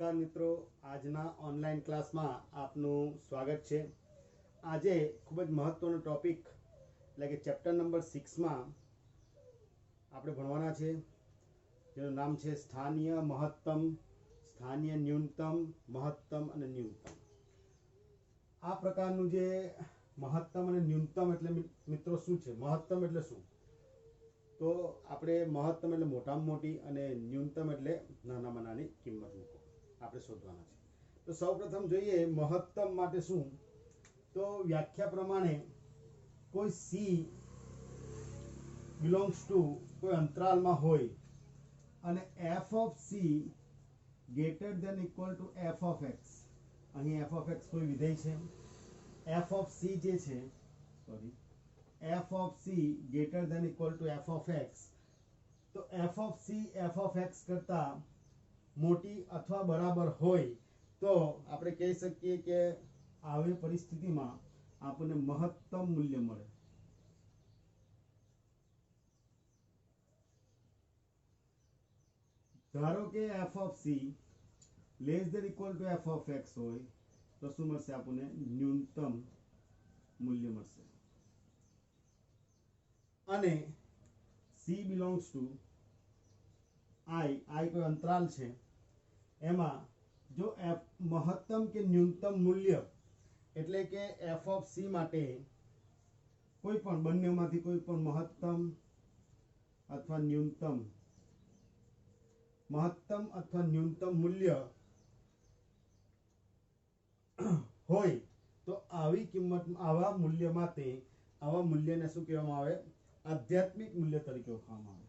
नमस्कार मित्रों, आजना online class में आपनु स्वागत है। आज खूब ज महत्वनो टॉपिक એટલે કે ચેप्टर नंबर 6 में આપણે ભણવાના છે, જેનું નામ છે સ્થાनीय महत्तम, स्थानीय न्यूनतम, महत्तम અને न्यूनतम। આ પ્રકારનું જે મહત્તમ અને ન્યૂનતમ એટલે મિત્રો શું છે? મહત્તમ એટલે શું? તો આપણે મહત્તમ એટલે મોટામાં મોટી અને ન્યૂનતમ એટલે નાનામાં નાની કિંમત મૂકો આપણે શોધવાના છે। તો સૌપ્રથમ જોઈએ મહત્તમ માટે શું? તો વ્યાખ્યા પ્રમાણે કોઈ c belongs to કોઈ અંતરાલમાં હોય અને f of c greater than equal to f of x। અહીં f of x કોઈ વિધેય છે, f of c જે છે f of c greater than equal to f of x, तो f of c f of x करता मोटी अथवा बराबर होय तो આપણે કહી શકીએ કે આવી પરિસ્થિતિમાં આપણને મહત્તમ મૂલ્ય મળે। ધારો કે f of c less than equal to f of x હોય તો શું મળશે? આપણને ન્યૂનતમ મૂલ્ય મળશે। અને c belongs to i કોઈ અંતરાલ છે, એમાં જો f મહત્તમ કે ન્યૂનતમ મૂલ્ય એટલે કે f of c માટે કોઈ પણ બંનેમાંથી કોઈ પણ મહત્તમ અથવા ન્યૂનતમ મૂલ્ય હોય તો આવી કિંમત આવા મૂલ્ય માટે આવા મૂલ્યને શું કહેવામાં આવે? આધ્યાત્મિક મૂલ્ય તરીકે ઓળખવામાં આવે।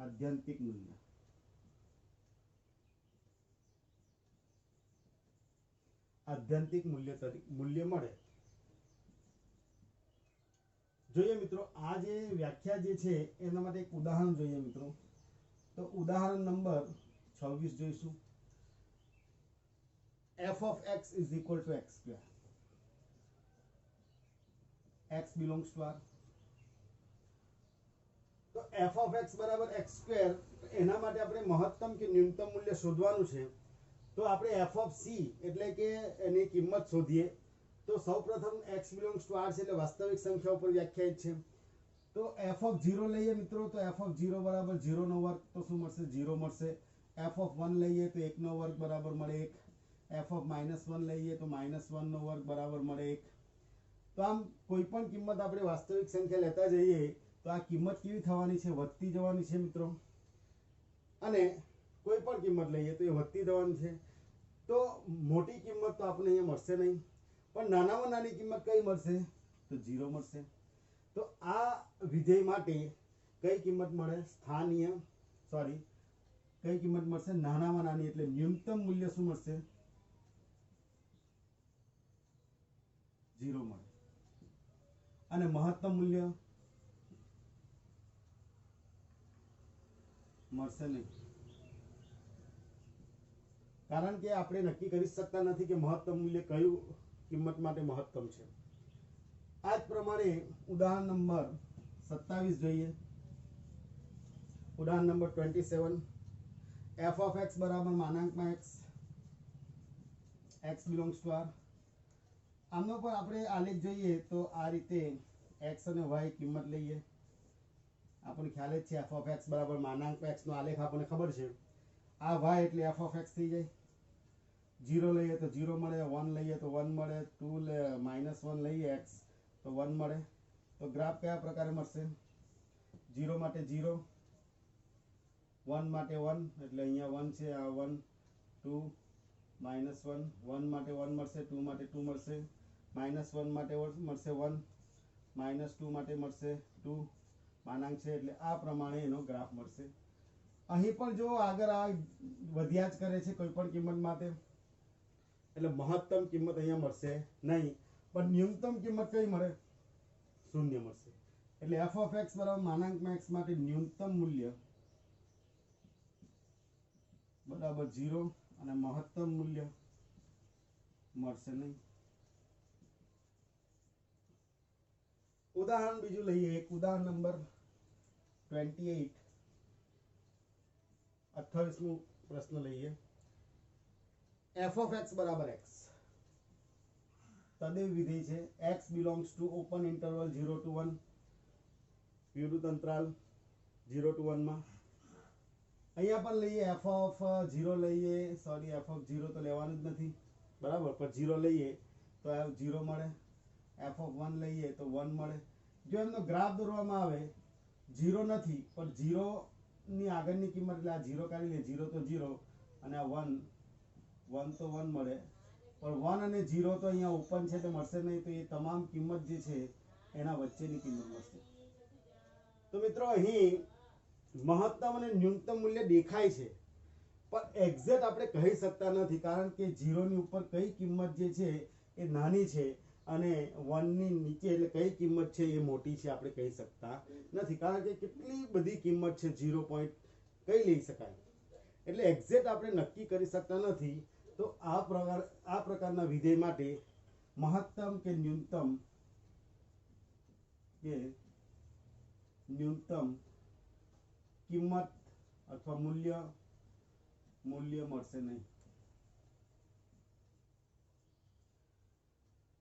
આધ્યાત્મિક મૂલ્ય આધ્યાત્મિક મૂલ્ય મળે। જોઈએ મિત્રો, આ જે વ્યાખ્યા જે છે એના માટે એક ઉદાહરણ જોઈએ મિત્રો। તો ઉદાહરણ નંબર 26 જોઈશું। f of x is equal to x square, x belongs to r। तो f of x बराबर x square, એના માટે આપણે મહત્તમ કે ન્યૂનતમ મૂલ્ય શોધવાનું છે। તો આપણે f of c એટલે કે એની કિંમત શોધીએ તો સૌપ્રથમ x belongs to r છે એટલે વાસ્તવિક સંખ્યા ઉપર વ્યાખ્યાયિત છે। તો f of 0 લઈએ મિત્રો તો f of 0 બરાબર 0 નો વર્ગ તો શું મળશે? 0 મળશે। f of 1 લઈએ તો 1 નો વર્ગ બરાબર મળે 1। f of -1 લઈએ તો -1 નો વર્ગ બરાબર મળે 1। તો આમ કોઈ પણ કિંમત આપણે વાસ્તવિક સંખ્યા લેતા જઈએ તો આ કિંમત કેવી થવાની છે? વધતી જવાની છે મિત્રો। અને કોઈ પણ કિંમત લઈએ તો એ વધતી જવાની છે। તો મોટી કિંમત તો આપણને અહીંયા મળશે નહીં, પણ નાનામાં નાની કિંમત કઈ મળશે? તો 0 મળશે। તો આ વિધેય માટે કઈ કિંમત મળે? કઈ કિંમત મળશે? નાનામાં નાની એટલે ન્યૂનતમ મૂલ્ય શું મળશે? 0 મળે। અને મહત્તમ મૂલ્ય મળશે નહીં, કારણ કે આપણે નક્કી કરી શકતા નથી કે મહત્તમ મૂલ્ય કયું કિંમત માટે મહત્તમ છે। આ જ પ્રમાણે ઉદાહરણ નંબર 27 જોઈએ। ઉદાહરણ નંબર 27, f of x બરાબર માનાંકમાં x, x belongs to r। આમનો પર આપણે આલેખ જોઈએ તો આ રીતે x અને y કિંમત લઈએ। આપણને ખ્યાલ જ છે f of x બરાબર માનાંકમાં x નો આલેખ આપણને ખબર છે। આ y એટલે f of x થઈ જાય। 0 લઈએ તો 0 મળે, 1 લઈએ તો 1 મળે, -1 લઈએ x તો 1 મળે। તો ગ્રાફ કયા પ્રકારે મળશે? 0 માટે 0, 1 માટે 1 એટલે અહીંયા 1 છે, આ 1, 2, -1, 1 માટે 1 મળશે, 2 માટે 2 મળશે, -1 માટે મળશે 1, -2 માટે મળશે 2, માનાંક છે એટલે આ પ્રમાણે એનો ગ્રાફ મળશે। અહીં પણ જો આગળ આ વધ્યા જ કરે છે કોઈ પણ કિંમત માટે એટલે મહત્તમ કિંમત અહીંયા મળશે નહીં, પણ ન્યૂનતમ કિંમત કઈ મળે? 0 મળશે। એટલે f of x બરાબર માનાંકમાં x માટે ન્યૂનતમ મૂલ્ય બરાબર 0 અને મહત્તમ મૂલ્ય મળશે નહીં। ઉદાહરણ બીજું લઈએ, એક ઉદાહરણ નંબર 28 28મો પ્રશ્ન લઈએ। એફ ઓફ એક્સ બરાબર એક્સ તદેવ વિધેય છે x belongs to open interval 0 to 1 વિવૃત અંતરાલ 0 to 1 માં અહીંયા પણ લઈએ એફ ઓફ 0 લઈએ સોરી એફ ઓફ 0 તો લેવાનું જ નથી બરાબર પણ 0 લઈએ તો 0 મળે એફ ઓફ 1 લઈએ તો 1 મળે જો એમનો ગ્રાફ દોરવામાં આવે 0 નથી પણ 0 ની આગળની કિંમત એટલે આ 0 કાઢી લે 0 તો 0 અને આ 1 તો 1 મળે પણ 1 અને 0 તો અહીંયા ઓપન છે તો મળશે નહીં તો એ તમામ કિંમત જે છે એના વચ્ચેની કિંમત મળશે તો મિત્રો અહીં મહત્તમ અને ન્યૂનતમ મૂલ્ય દેખાય છે પણ એક્ઝેક્ટ આપણે કહી શકતા નથી કારણ કે 0 ની ઉપર કઈ કિંમત જે છે એ નાની છે અને 1 ની નીચે એટલે કઈ કિંમત છે એ મોટી છે આપણે કહી શકતા નથી કારણ કે કેટલી બધી કિંમત છે 0 પોઈન્ટ કઈ લઈ શકાય એટલે એક્ઝેક્ટ આપણે નક્કી કરી શકતા નથી તો આ પ્રકારના વિધેય માટે મહત્તમ કે ન્યૂનતમ કિંમત અથવા મૂલ્ય મળશે નહીં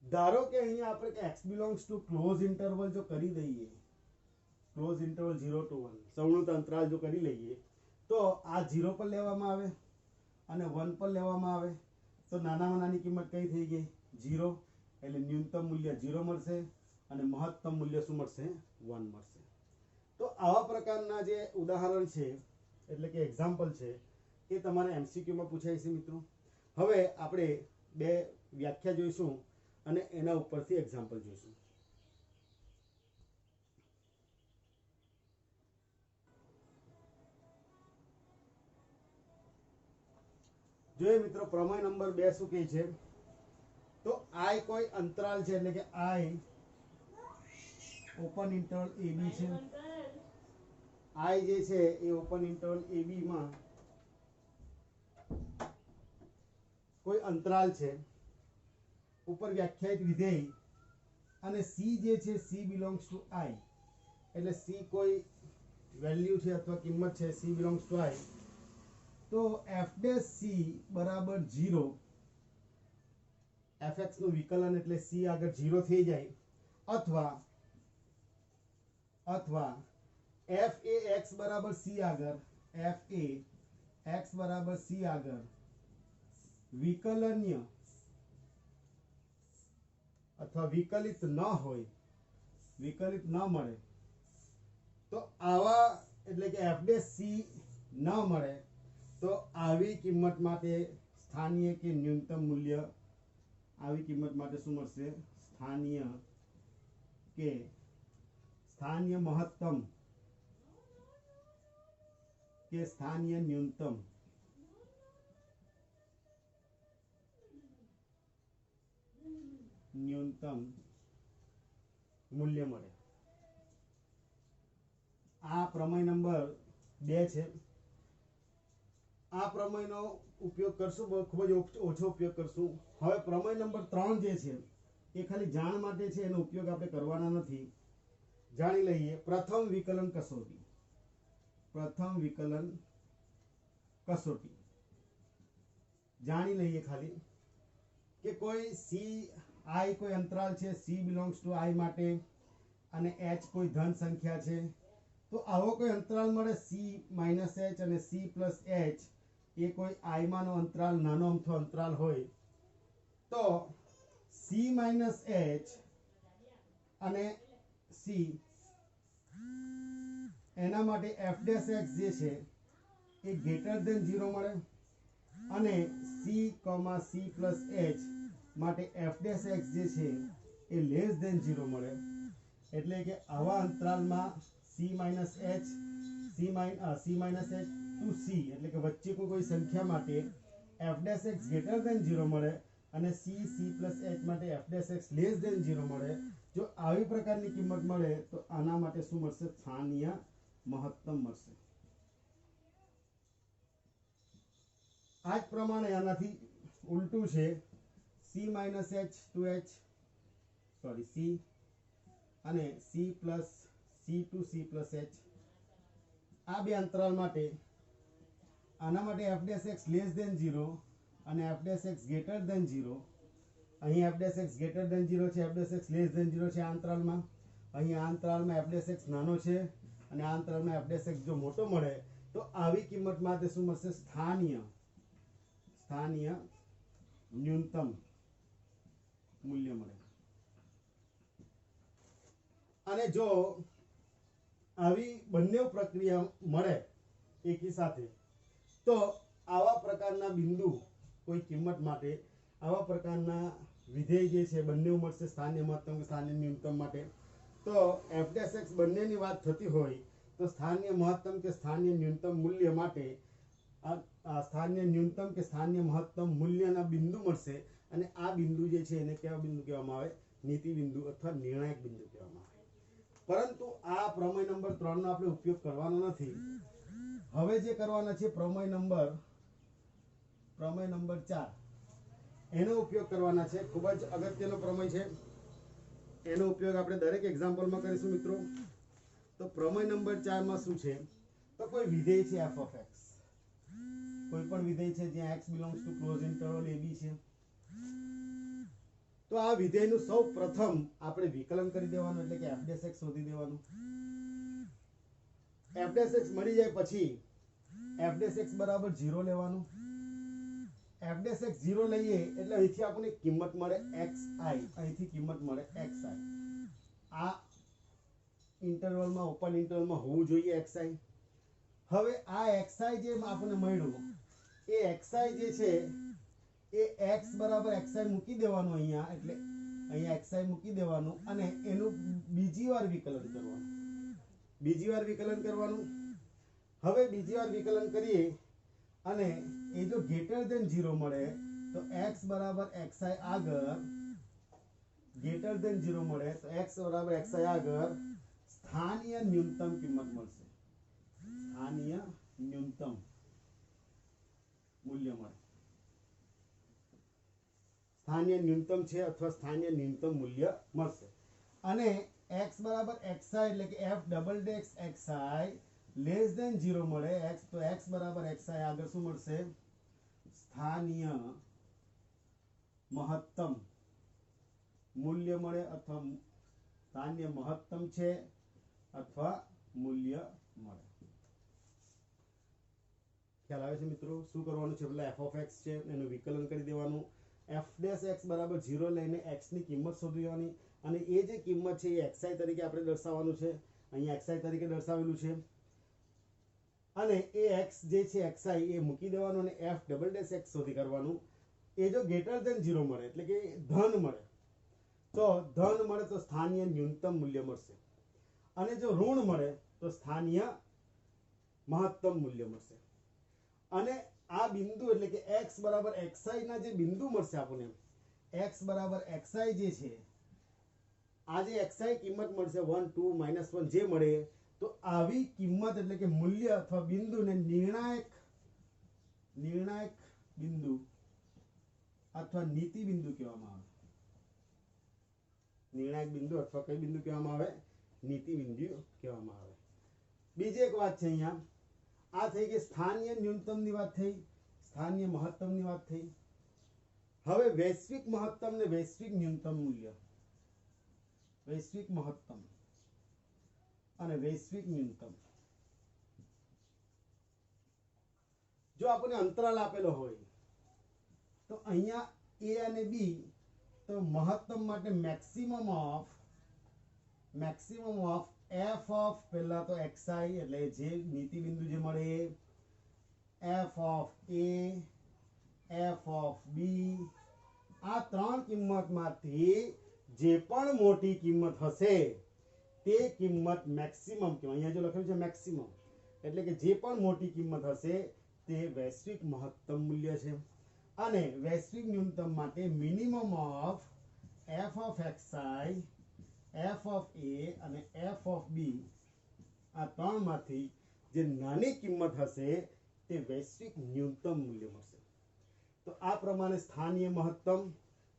ધારો કે અહીંયા આપણે કે x belongs to close interval જો કરી દઈએ ક્લોઝ ઇન્ટરવલ 0 to 1 સંવૃત અંતરાલ જો કરી લઈએ તો આ 0 પર લેવામાં આવે અને 1 પર લેવામાં આવે તો નાનામાં નાની કિંમત કઈ થઈ ગઈ 0 એટલે ન્યૂનતમ મૂલ્ય 0 મળશે અને મહત્તમ મૂલ્ય શું મળશે 1 મળશે તો આવા પ્રકારના જે ઉદાહરણ છે એટલે કે એક્ઝામ્પલ છે એ તમારે એમસીક્યુમાં પૂછાય છે મિત્રો હવે આપણે બે વ્યાખ્યા જોઈશું અને એના ઉપરથી એક્ઝામ્પલ જોઈશું જોઈએ મિત્રો પ્રમેય નંબર 2 શું કહે છે તો આઈ કોઈ અંતરાલ છે એટલે કે આઈ ઓપન ઇન્ટરવલ AB છે આઈ જે છે એ ઓપન ઇન્ટરવલ AB માં કોઈ અંતરાલ છે ઉપર વ્યાખ્યાયિત વિધેય અને C જે છે C બિલોંગ્સ ટુ I એટલે C કોઈ વેલ્યુ છે અથવા કિંમત છે C બિલોંગ્સ ટુ I તો f ડેશ c બરાબર 0 fx નું વિકલન એટલે c આગળ 0 થઈ જાય અથવા f એ x બરાબર c આગળ f એ x બરાબર c આગળ વિકલન્ય અથવા વિકલિત ન હોય વિકલિત ન મળે તો આવા એટલે કે f ડેશ c ન મળે તો આવી કિંમત માટે સ્થાનીય કે ન્યૂનતમ મૂલ્ય આવી કિંમત માટે શું મળશે સ્થાનીય મહત્તમ કે સ્થાનીય ન્યૂનતમ મૂલ્ય મળે આ પ્રમેય નંબર 2 છે આ પ્રમેયનો ઉપયોગ કરશું ખૂબ જ ઓછો ઉપયોગ કરશું હવે પ્રમેય નંબર 3 જે છે એ ખાલી જાણ માટે છે એનો ઉપયોગ આપણે કરવાના નથી જાણી લઈએ પ્રથમ વિકલન કસોટી જાણી લઈએ ખાલી કે કોઈ i કોઈ અંતરાલ છે c બિલોંગ્સ ટુ i માટે અને h કોઈ ધન સંખ્યા છે તો આવો કોઈ અંતરાલ મળે c - h અને c + h એ કોઈ i માનો અંતરાલ નાનો અમથો અંતરાલ હોય તો c - h અને c એના માટે f ડેશ x જે છે એ ગ્રેટર ધેન 0 મળે અને c, c + h માટે f ડેશ x જે છે એ લેસ ધેન 0 મળે એટલે કે આવા અંતરાલમાં c - h to c એટલે કે વચ્ચે કોઈ સંખ્યા માટે f dash x greater than 0 મળે અને c + h માટે f dash x less than 0 મળે જો આવી પ્રકારની કિંમત મળે તો આના માટે શું મળશે સ્થાનીય મહત્તમ મળશે આ જ પ્રમાણે આનાથી ઉલટું છે c - h to h c અને c to c + h આ બે અંતરાલ માટે આના માટે f dash x less than 0 અને f dash x greater than 0, અહીં f dash x greater than 0 છે, f dash x less than 0 છે આ અંતરાલમાં. અહીં આ અંતરાલમાં f ડેશ x નાનો છે અને આ અંતરાલમાં f ડેશ x જો મોટો મળે તો આવી કિંમત માટે શું મળશે? સ્થાનીય ન્યૂનતમ મૂલ્ય મળે. અને જો આવી બંને પ્રક્રિયા મળે એકી સાથે તો આવા પ્રકારના બિંદુ કોઈ કિંમત માટે આવા પ્રકારના વિધેય જે છે બંને મળશે સ્થાનીય મહત્તમ કે સ્થાનીય ન્યૂનતમ માટે. તો f ડેશ x બંનેની વાત થતી હોય તો સ્થાનીય મહત્તમ કે સ્થાનીય ન્યૂનતમ મૂલ્ય માટે સ્થાનીય ન્યૂનતમ કે સ્થાનીય મહત્તમ મૂલ્યના બિંદુ મળશે. અને આ બિંદુ જે છે એને કેવા બિંદુ કહેવામાં આવે? નીતિ બિંદુ અથવા નિર્ણાયક બિંદુ કહેવામાં આવે. પરંતુ આ પ્રમેય નંબર 3 નો આપણે ઉપયોગ કરવાનો નથી. હવે જે કરવાના છે પ્રમેય નંબર 4 એનો ઉપયોગ કરવાના છે. ખૂબ જ અગત્યનો પ્રમેય છે, એનો ઉપયોગ આપણે દરેક એક્ઝામ્પલમાં કરીશું મિત્રો. તો પ્રમેય નંબર 4 માં શું છે? તો કોઈ વિધેય છે f of x, કોઈ પણ વિધેય છે જ્યાં x belongs to closed interval ab છે. તો આ વિધેયનું સૌ પ્રથમ આપણે વિકલન કરી દેવાનું, એટલે કે f ડેશ x શોધી દેવાનું. f ડેશ x મળી જાય પછી f ડેશ x બરાબર 0 લેવાનું. f ડેશ x 0 લઈએ એટલે અહીંથી આપણને કિંમત મળે xi, અહીંથી કિંમત મળે xi. આ ઇન્ટરવલમાં ઓપન ઇન્ટરવલમાં હોવું જોઈએ xi. હવે આ xi જે આપણને મળ્યું એ xi જે છે એ x બરાબર xi મૂકી દેવાનું અહીંયા, એટલે અહીંયા xi મૂકી દેવાનું અને એનું બીજી વાર વિકલન કરવાનું. હવે બીજી વાર વિકલન કરીએ અને એ જો ગ્રેટર ધેન 0 મળે તો x બરાબર xi આગળ ગ્રેટર ધેન 0 મળે તો x બરાબર xi આગળ સ્થાનીય ન્યૂનતમ કિંમત મળશે. સ્થાનીય ન્યૂનતમ મૂલ્ય મળે. સ્થાનીય ન્યૂનતમ છે અથવા સ્થાનીય ન્યૂનતમ મૂલ્ય મળશે. અને x બરાબર xi એટલે કે f double dash xi less than 0 મળે તો x બરાબર xi આગળ શું મળશે? સ્થાનીય મહત્તમ મૂલ્ય મળે, અથવા સ્થાનીય મહત્તમ છે અથવા મૂલ્ય મળે. ખ્યાલ આવે છે મિત્રો? શું કરવાનું છે? પેલા f of x છે એનું વિકલન કરી દેવાનું. f ડેશ x બરાબર 0 લઈને x ની કિંમત શોધી લેવાની અને એ જે કિંમત છે એ xi તરીકે આપણે દર્શાવવાનું છે. અહીંયા xi તરીકે દર્શાવેલું છે અને એ x જે છે xi એ મૂકી દેવાનું અને f ડબલ ડેશ x શોધી કરવાનું. એ જો ગ્રેટર ધેન 0 મળે એટલે કે ધન મળે તો સ્થાનીય ન્યૂનતમ મૂલ્ય મળશે. અને જો ઋણ મળે તો સ્થાનીય મહત્તમ મૂલ્ય મળશે. અને આ બિંદુ એટલે કે x બરાબર xi ના જે બિંદુ મળશે આપણને, x બરાબર xi જે છે આ જે xi કિંમત મળશે 1 2 -1 જે મળે તો આવી કિંમત એટલે કે મૂલ્ય અથવા બિંદુને નિર્ણાયક બિંદુ અથવા નીતિ બિંદુ કહેવામાં આવે. નિર્ણાયક બિંદુ અથવા કઈ બિંદુ કહેવામાં આવે? નીતિ બિંદુ કહેવામાં આવે. બીજી એક વાત છે અહીંયા, આ થઈ ગઈ સ્થાનીય ન્યૂનતમની વાત થઈ, સ્થાનીય મહત્તમની વાત થઈ. હવે વૈશ્વિક મહત્તમ ને વૈશ્વિક ન્યૂનતમ મૂલ્ય, વૈશ્વિક મહત્તમ અને વૈશ્વિક ન્યૂનતમ. જો આપણને અંતરાલ આપેલો હોય તો અહીંયા a અને b તો મહત્તમ માટે મેક્સિમમ ઓફ f ઓફ પહેલા તો xi એટલે જે નીતિ બિંદુ જે મળે, f of a, f of b, આ ત્રણ કિંમતમાંથી જે પણ મોટી કિંમત હશે તે કિંમત મેક્સિમમ કહેવાય. અહીંયા જો લખેલું છે મેક્સિમમ એટલે કે જે પણ મોટી કિંમત હશે તે વૈશ્વિક મહત્તમ મૂલ્ય છે. અને વૈશ્વિક ન્યૂનતમ માટે minimum of f of xi, f of a અને f ઓફ b, આ ત્રણમાંથી જે નાની કિંમત હશે તે વૈશ્વિક ન્યૂનતમ મૂલ્ય મળશે. તો આ પ્રમાણે સ્થાનીય મહત્તમ,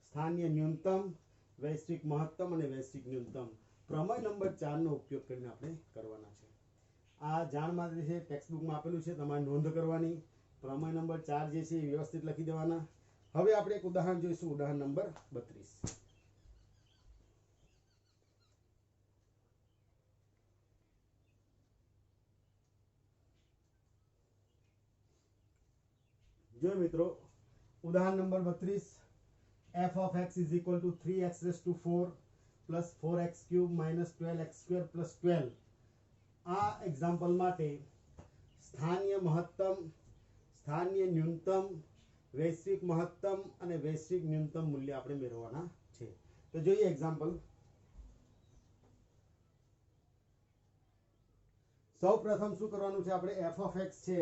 સ્થાનીય ન્યૂનતમ, વૈશ્વિક મહત્તમ અને વૈશ્વિક ન્યૂનતમ પ્રમેય નંબર 4 નો ઉપયોગ કરીને આપણે કરવાના છે. આ જાણ માટે છે, ટેક્સ્ટ બુકમાં આપેલું છે, તમારે નોંધ કરવાની. પ્રમેય નંબર 4 જે છે એ વ્યવસ્થિત લખી દેવાના. હવે આપણે એક ઉદાહરણ જોઈશું, ઉદાહરણ નંબર 32। जो मित्रों उदाहरण number 32 f of x is equal to 3x raised to 4 plus 4x cube minus 12x square plus 12। આ એક્ઝામ્પલ માટે સ્થાનીય મહત્તમ, સ્થાનીય ન્યૂનતમ, વૈશ્વિક મહત્તમ અને વૈશ્વિક ન્યૂનતમ મૂલ્ય આપણે મેળવવાના છે। તો જોઈએ એક્ઝામ્પલ। સૌ પ્રથમ શું કરવાનું છે, આપણે f of x છે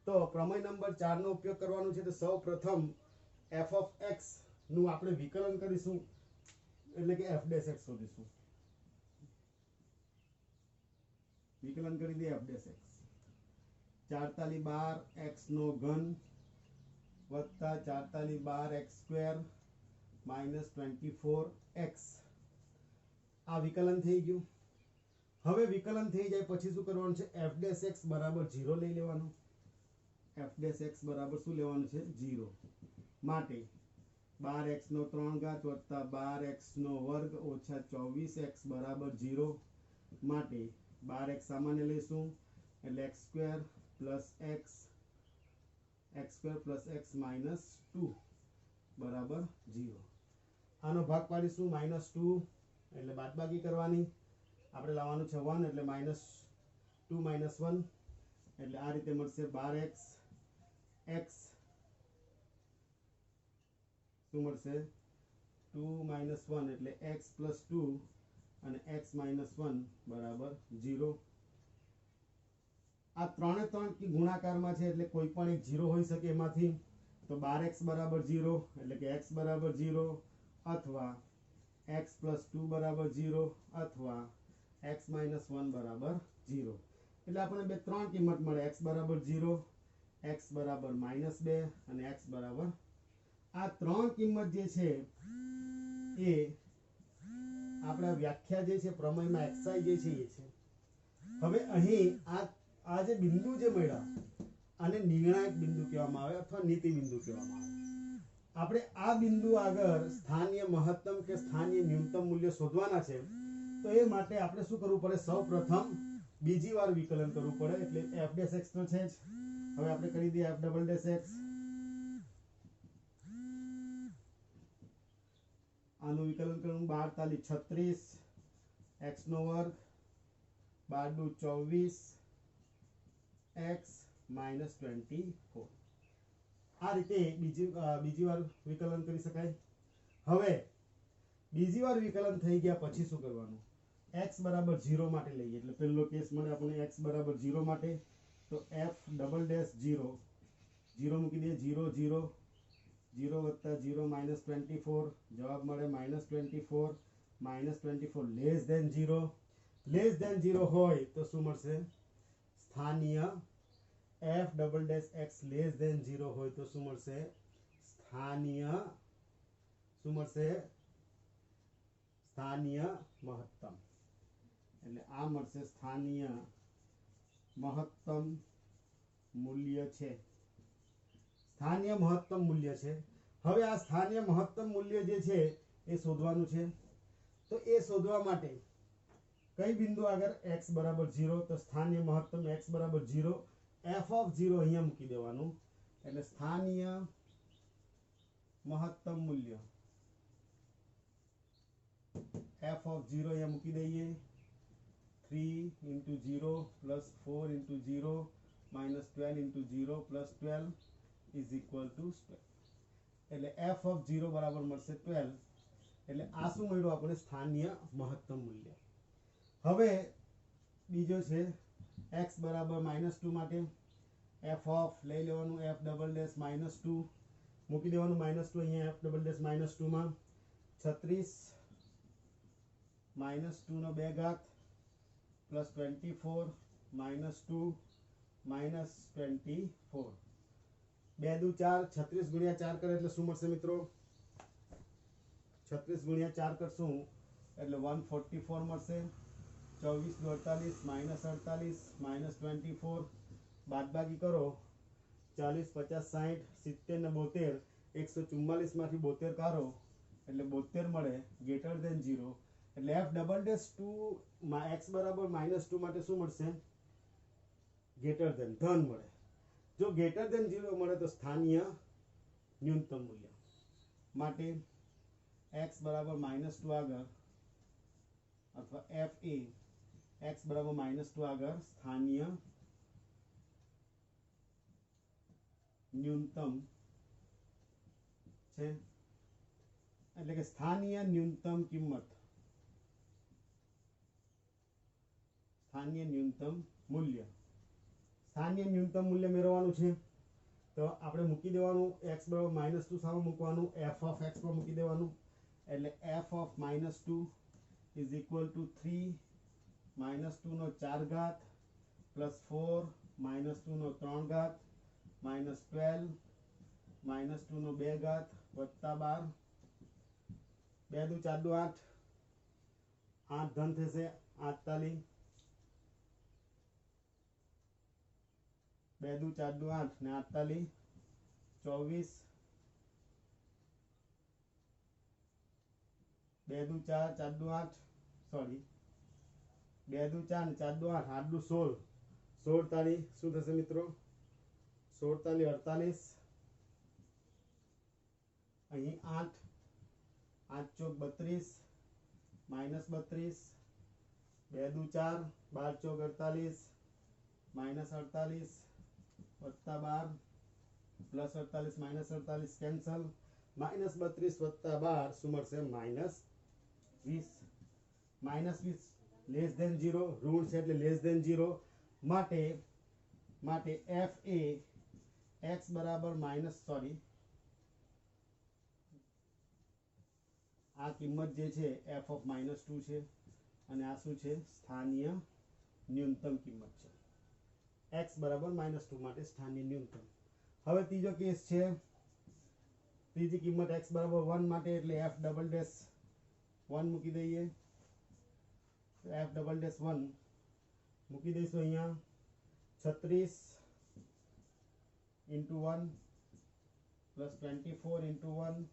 તો પ્રમેય નંબર 4 નો ઉપયોગ કરવાનો છે। તો સૌ પ્રથમ f of x નું આપણે વિકલન કરીશું, એટલે કે f dash x શોધીશું। વિકલન કરી દઈએ f dash x 4 તાલી 12 x નો ઘન વત્તા 4 તાલી 12 x સ્ક્વેર માઈનસ 24x। આ વિકલન થઈ ગયું। હવે વિકલન થઈ જાય પછી શું કરવાનું છે, f dash x બરાબર 0 લઈ લેવાનું। f dash x બરાબર શું લેવાનું છે, 0 માટે 12x નો 3 ઘાત વત્તા 12x નો વર્ગ ઓછા 24x બરાબર 0 માટે 12x સામાન્ય લેશું એટલે x square plus x square plus x minus 2 બરાબર 0। આનો ભાગ પાડીશું -2 એટલે બાદબાકી કરવાની, આપણે લાવવાનું છે 1 એટલે -2 -1 એટલે આ રીતે મળશે 12x x શું મળશે 2 - 1 એટલે x + 2 અને x - 1 બરાબર 0। આ ત્રણે ત્રણ કી ગુણાકારમાં છે એટલે કોઈ પણ એક 0 હોઈ શકે એમાંથી। તો 12x બરાબર 0 એટલે કે x બરાબર 0 અથવા x + 2 બરાબર 0 અથવા x - 1 બરાબર 0। એટલે આપણે બે ત્રણ કિંમત મળે, x બરાબર 0, x બરાબર -2 અને x બરાબર। આ ત્રણ કિંમત જે છે એ આપણા વ્યાખ્યા જે છે પ્રમેયમાં xi જે છે એ છે। હવે અહીં આ જે બિંદુ જે મળ્યા આને નિર્ણાયક બિંદુ કહેવામાં આવે અથવા નીતિ બિંદુ કહેવામાં આવે। આપણે આ બિંદુ આગળ સ્થાનીય મહત્તમ કે સ્થાનીય ન્યૂનતમ મૂલ્ય શોધવાના છે। તો એ માટે આપણે શું કરવું પડે, સૌપ્રથમ બીજી વાર વિકલન કરવું પડે, એટલે f dash x તો છે જ। હવે આપણે કરી દઈએ f double dash x। આનું વિકલન કરું 12 તાલી 36 x નો વર્ગ 12 દુ 24 x minus 24। આ રીતે બીજી વાર વિકલન કરી શકાય। હવે બીજી વાર વિકલન થઈ ગયા પછી શું કરવાનું, x બરાબર 0 માટે લઈએ એટલે પહેલો કેસ મળે આપણને x બરાબર 0 માટે। તો f ડબલ ડેશ 0 મૂકી દઈએ 0 0 0 વત્તા 0 -24 જવાબ મળે -24 લેસ ધેન 0 હોય તો શું મળશે, સ્થાનીય f double dash x less than 0 હોય તો શું મળશે, સ્થાનીય મહત્તમ। એટલે આ મળશે સ્થાનીય મહત્તમ મૂલ્ય છે, સ્થાનીય મહત્તમ મૂલ્ય છે। હવે આ સ્થાનીય મહત્તમ મૂલ્ય જે છે એ શોધવાનું છે। તો એ શોધવા માટે કઈ બિંદુ આગળ x બરાબર 0, તો સ્થાનીય મહત્તમ x બરાબર 0, f of 0 અહીંયા મૂકી દેવાનું એટલે સ્થાનીય મહત્તમ મૂલ્ય f of 0 અહીંયા મૂકી દઈએ 3 × 0 + 4 × 0 - 12 × 0 + 12 is equal to 12। એટલે f of 0 બરાબર મળશે 12। એટલે આ શું મળ્યું આપણે, સ્થાનીય મહત્તમ મૂલ્ય। હવે બીજો છે x બરાબર -2 માટે f of લઈ લેવાનું f ડબલ ડેશ -2 મૂકી દેવાનું -2 અહીંયા f ડબલ ડેશ -2 માં 36 -2 નો 2 ઘાત +24 -2 -24 2 દુ 4 36 ગુણ્યા 4 કરે એટલે શું મળશે મિત્રો, 36 ગુણ્યા 4 કરશું એટલે 144 મળશે। 24 દુ 48 -24 બાદબાકી કરો 40 50 60 70 ને 72 144 માંથી 72 કાઢો એટલે 72 મળે ગ્રેટર ધેન 0 એટલે f ડબલ ડેશ 2 x બરાબર -2 માટે શું મળશે ગ્રેટર ધેન ધન મળે જો ગ્રેટર ધેન 0 મળે તો સ્થાનીય ન્યૂનતમ મૂલ્ય માટે x બરાબર -2 આગળ અથવા f એ x બરાબર -2 આગળ સ્થાનીય ન્યૂનતમ છે એટલે કે સ્થાનીય ન્યૂનતમ કિંમત સ્થાનીય ન્યૂનતમ મૂલ્ય મેળવવાનું છે તો આપણે મૂકી દેવાનું x બરાબર -2 સામે મૂકવાનું f ઓફ x પર મૂકી દેવાનું એટલે f of -2 is equal to 3 -2 નો 4 ઘાત પ્લસ 4 -2 નો 3 ઘાત -12 -2 નો 2 ઘાત વત્તા 12 2 દુ 4 દુ 8 8 ધન થશે 48 2 દુ 4 દુ 8 ને 48 24 2 દુ 4 4 દુ 8 સોરી 2 દુ 4 ને 4 દુ 8 8 દુ 16 16 તારી શું થશે મિત્રો 16 તારી 48 અહીં 8 8 ચોક 32 -32 2 દુ 4 12 ચોક 48 -48 વત્તા 12 પ્લસ 48 -48 કેન્સલ -32 વત્તા 12 શું મળશે -20 લેસ ધેન 0 ઋણ છે એટલે લેસ ધેન 0 માટે f એ x બરાબર આ કિંમત જે છે f ઓફ -2 છે અને આ શું છે સ્થાનીય ન્યૂનતમ કિંમત છે x બરાબર -2 માટે સ્થાનીય ન્યૂનતમ હવે ત્રીજો કેસ છે ત્રીજી કિંમત x બરાબર 1 માટે એટલે f ડબલ ડેશ 1 મૂકી દઈએ f ડબલ ડેશ 1 મૂકી દઈશું અહીંયા 36 into 1 plus 24 into 1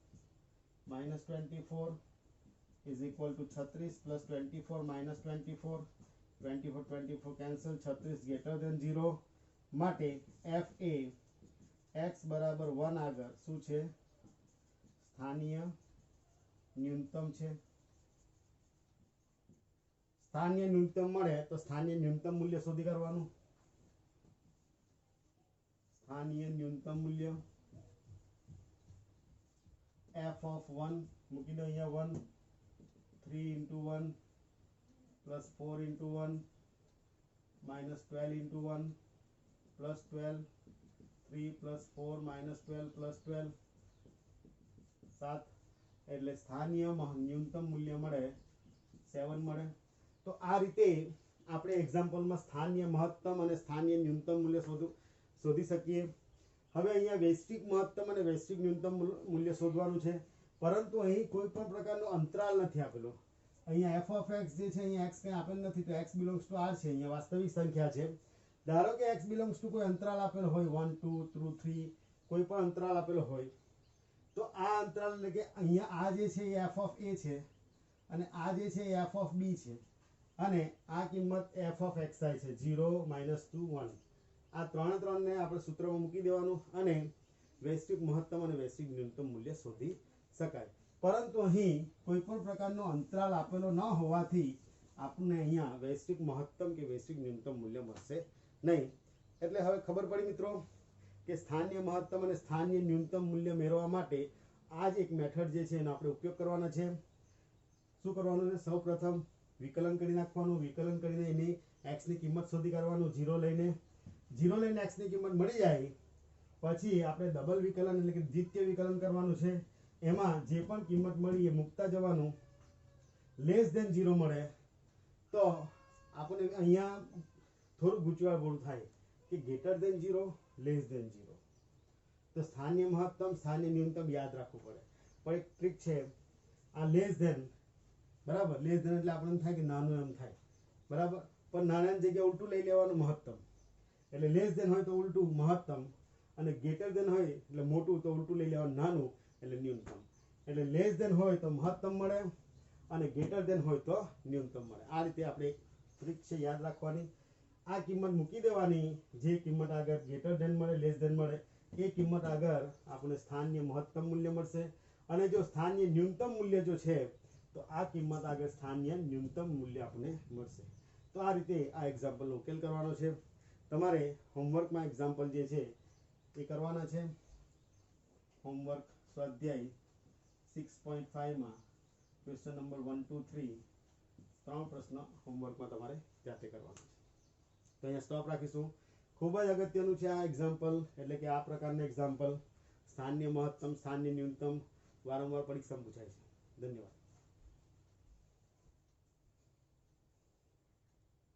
minus 24 is equal to 36 plus 24 minus 24 24 cancel 36 greater than 0 માટે f એ x બરાબર 1 આગળ શું છે સ્થાનીય ન્યૂનતમ છે સ્થાનીય ન્યૂનતમ મળે તો સ્થાનીય ન્યૂનતમ મૂલ્ય શોધી કાઢવાનું સ્થાનીય ન્યૂનતમ મૂલ્ય f of 1 મૂકી દો અહીંયા 1 3 into 1 plus 4 into 1 minus 12 into 1 plus 12 3 plus 4 minus 12 plus 12 7 એટલે સ્થાનીય ન્યૂનતમ મૂલ્ય મળે 7 મળે તો આ રીતે આપણે એક્ઝામ્પલમાં સ્થાનીય મહત્તમ અને સ્થાનીય ન્યૂનતમ મૂલ્ય શોધી શકીએ હવે અહીંયા વૈશ્વિક મહત્તમ અને વૈશ્વિક ન્યૂનતમ મૂલ્ય શોધવાનું છે પરંતુ અહીં કોઈ પણ પ્રકારનો અંતરાલ નથી આપેલો અહીંયા f of x જે છે અહીંયા x કંઈ આપેલ નથી તો x belongs to r છે અહીંયા વાસ્તવિક સંખ્યા છે ધારો કે x belongs to કોઈ અંતરાલ આપેલો હોય 1 2 3 કોઈ પણ અંતરાલ આપેલો હોય તો આ અંતરાલ એટલે કે અહીંયા આ જે છે એ f of a છે અને આ જે છે એ f of b છે અને આ કિંમત f of xi છે 0 -2 1 આ ત્રણને આપણે સૂત્રમાં મૂકી દેવાનું અને વૈશ્વિક મહત્તમ અને વૈશ્વિક ન્યૂનતમ મૂલ્ય શોધી શકાય પરંતુ અહીં કોઈ પણ પ્રકારનો અંતરાલ આપેલો ન હોવાથી આપણને અહીંયા વૈશ્વિક મહત્તમ કે વૈશ્વિક ન્યૂનતમ મૂલ્ય મળશે નહીં એટલે હવે ખબર પડી મિત્રો કે સ્થાનીય મહત્તમ અને સ્થાનીય ન્યૂનતમ મૂલ્ય મેળવવા માટે આ જ એક મેથડ જે છે એનો આપણે ઉપયોગ કરવાનો છે શું કરવાનું છે સૌપ્રથમ વિકલન કરી નાખવાનું વિકલન કરીને એની x ની કિંમત શોધી કાઢવાનું 0 લઈને x ની કિંમત મળી જાય પછી આપણે ડબલ વિકલન એટલે કે દ્વિતીય વિકલન કરવાનું છે એમાં જે પણ કિંમત મળી એ મૂકતા જવાનું લેસ ધેન 0 મળે તો આપણે અહીંયા થોડું ગૂંચવાડભરું થાય કે ગ્રેટર ધેન 0 લેસ ધેન 0 તો સ્થાનીય મહત્તમ સ્થાનીય ન્યૂનતમ યાદ રાખવું પડે પણ એક ટ્રીક છે આ લેસ ધેન બરાબર લેસ ધેન એટલે આપણને થાય કે નાનું એમ થાય બરાબર પણ નાનાની જગ્યાએ ઉલટું લઈ લેવાનું મહત્તમ એટલે લેસ ધેન હોય તો ઉલટું મહત્તમ અને ગ્રેટર દેન હોય એટલે મોટું તો ઉલટું લઈ લેવાનું નાનું એટલે ન્યૂનતમ, એટલે લેસ દેન હોય તો મહત્તમ મળે અને ગ્રેટર દેન હોય તો ન્યૂનતમ મળે. આ રીતે આપણે ટ્રીક છે યાદ રાખવાની. આ કિંમત મૂકી દેવાની, જે કિંમત આગળ ગ્રેટર દેન મળે લેસ દેન મળે એ કિંમત આગળ આપણે સ્થાનીય મહત્તમ મૂલ્ય મળશે, અને જો સ્થાનીય ન્યૂનતમ મૂલ્ય જો છે તો આ કિંમત આગળ સ્થાનીય ન્યૂનતમ મૂલ્ય આપણને મળશે. તો આ રીતે આ એક્ઝામ્પલનો ઉકેલ કરવાનો છે. તમારે હોમવર્કમાં એક્ઝામ્પલ જે છે એ કરવાના છે. હોમવર્ક સ્વાધ્યાય 6.5માં ક્વેશ્ચન નંબર 1, 2, 3 3 પ્રશ્ન હોમવર્કમાં તમારે જાતે કરવાના છે. તો અહીંયા સ્ટોપ રાખીશું. ખૂબ જ અગત્યનું છે આ એક્ઝામ્પલ, એટલે કે આ પ્રકારના એક્ઝામ્પલ સ્થાનીય મહત્તમ સ્થાનીય ન્યૂનતમ વારંવાર પરીક્ષામાં પૂછાય છે. ધન્યવાદ.